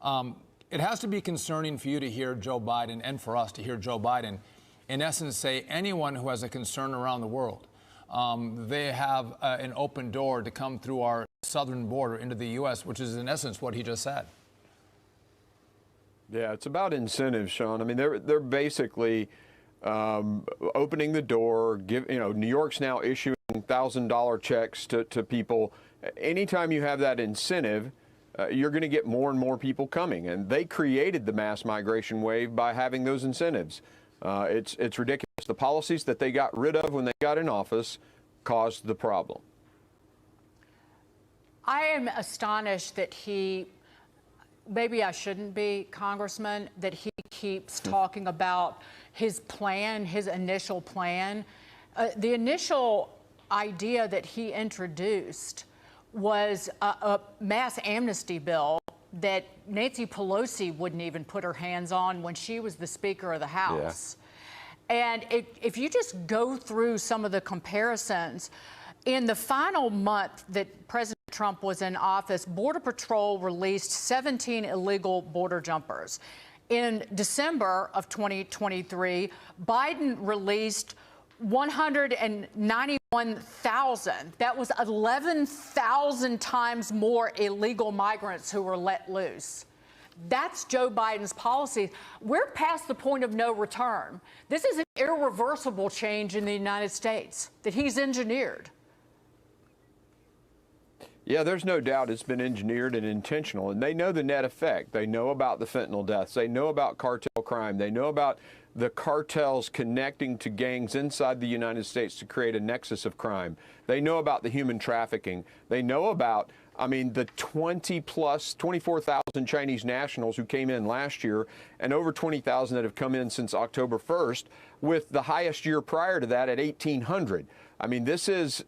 It has to be concerning for you to hear Joe Biden, and for us to hear Joe Biden, in essence, say anyone who has a concern around the world, they have an open door to come through our southern border into the U.S., which is in essence what he just said. Yeah, it's about incentives, Sean. I mean, they're basically opening the door. New York's now issuing $1,000 checks to people. Anytime you have that incentive, you're going to get more and more people coming. And they created the mass migration wave by having those incentives. It's ridiculous. The policies that they got rid of when they got in office caused the problem. I am astonished that maybe I shouldn't be, Congressman, that he keeps talking about his plan, his initial plan. The initial idea that he introduced was a mass amnesty bill that Nancy Pelosi wouldn't even put her hands on when she was the Speaker of the House. Yeah. And if you just go through some of the comparisons, in the final month that President Trump was in office, Border Patrol released 17 illegal border jumpers. In December of 2023, Biden released 191,000. That was 11,000 times more illegal migrants who were let loose. That's Joe Biden's policy. We're past the point of no return. This is an irreversible change in the United States that he's engineered. Yeah, there's no doubt it's been engineered and intentional, and they know the net effect. They know about the fentanyl deaths. They know about cartel crime. They know about the cartels connecting to gangs inside the United States to create a nexus of crime. They know about the human trafficking. They know about, the 24,000 Chinese nationals who came in last year and over 20,000 that have come in since October 1st, with the highest year prior to that at 1,800. This is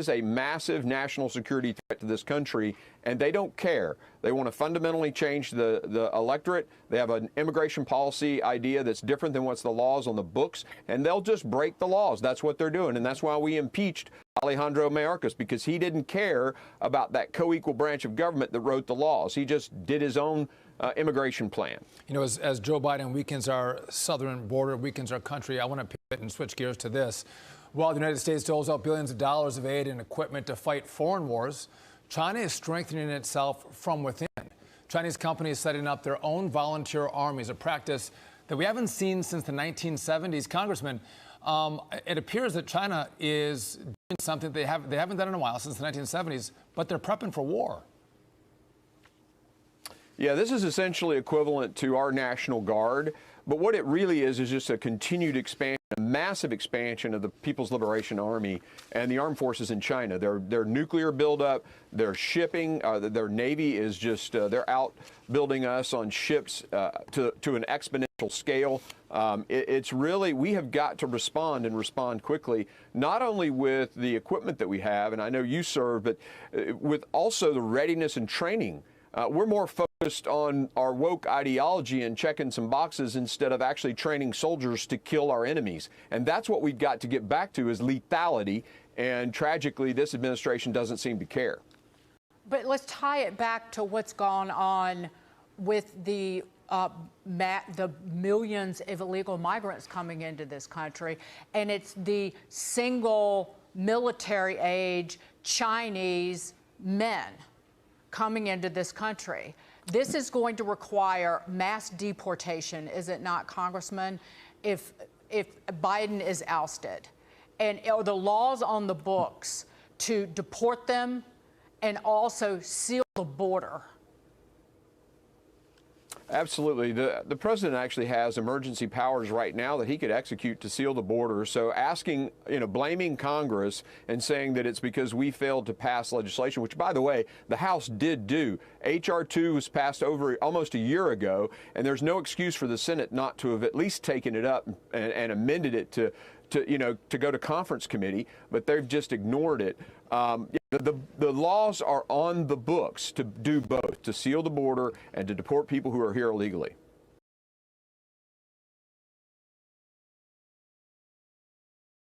a massive national security threat to this country, and they don't care. They want to fundamentally change the electorate. They have an immigration policy idea that's different than what's the laws on the books, and they'll just break the laws. That's what they're doing, and that's why we impeached Alejandro Mayorkas, because he didn't care about that co-equal branch of government that wrote the laws. He just did his own immigration plan. As Joe Biden weakens our southern border, weakens our country, I want to pivot and switch gears to this. While the United States doles out billions of dollars of aid and equipment to fight foreign wars, China is strengthening itself from within. Chinese companies setting up their own volunteer armies, a practice that we haven't seen since the 1970s. Congressman, it appears that China is doing something they haven't done in a while, since the 1970s, but they're prepping for war. Yeah, this is essentially equivalent to our National Guard, but what it really is just a continued expansion, a massive expansion of the People's Liberation Army and the armed forces in China. Their nuclear buildup, their shipping, their Navy is just, they're out building us on ships to an exponential scale. It's really, we have got to respond and respond quickly, not only with the equipment that we have, and I know you serve, but with also the readiness and training. We're more focused on our woke ideology and checking some boxes instead of actually training soldiers to kill our enemies. And that's what we've got to get back to, is lethality. And tragically, this administration doesn't seem to care. But let's tie it back to what's gone on with the millions of illegal migrants coming into this country. And it's the single military age Chinese men coming into this country. This is going to require mass deportation, is it not, Congressman, if Biden is ousted? And are the laws on the books to deport them and also seal the border? Absolutely. The president actually has emergency powers right now that he could execute to seal the border. So blaming Congress and saying that it's because we failed to pass legislation, which, by the way, the House did do. H.R. 2 was passed over almost a year ago, and there's no excuse for the Senate not to have at least taken it up and amended it to go to conference committee, but they've just ignored it. The laws are on the books to do both, to seal the border and to deport people who are here illegally.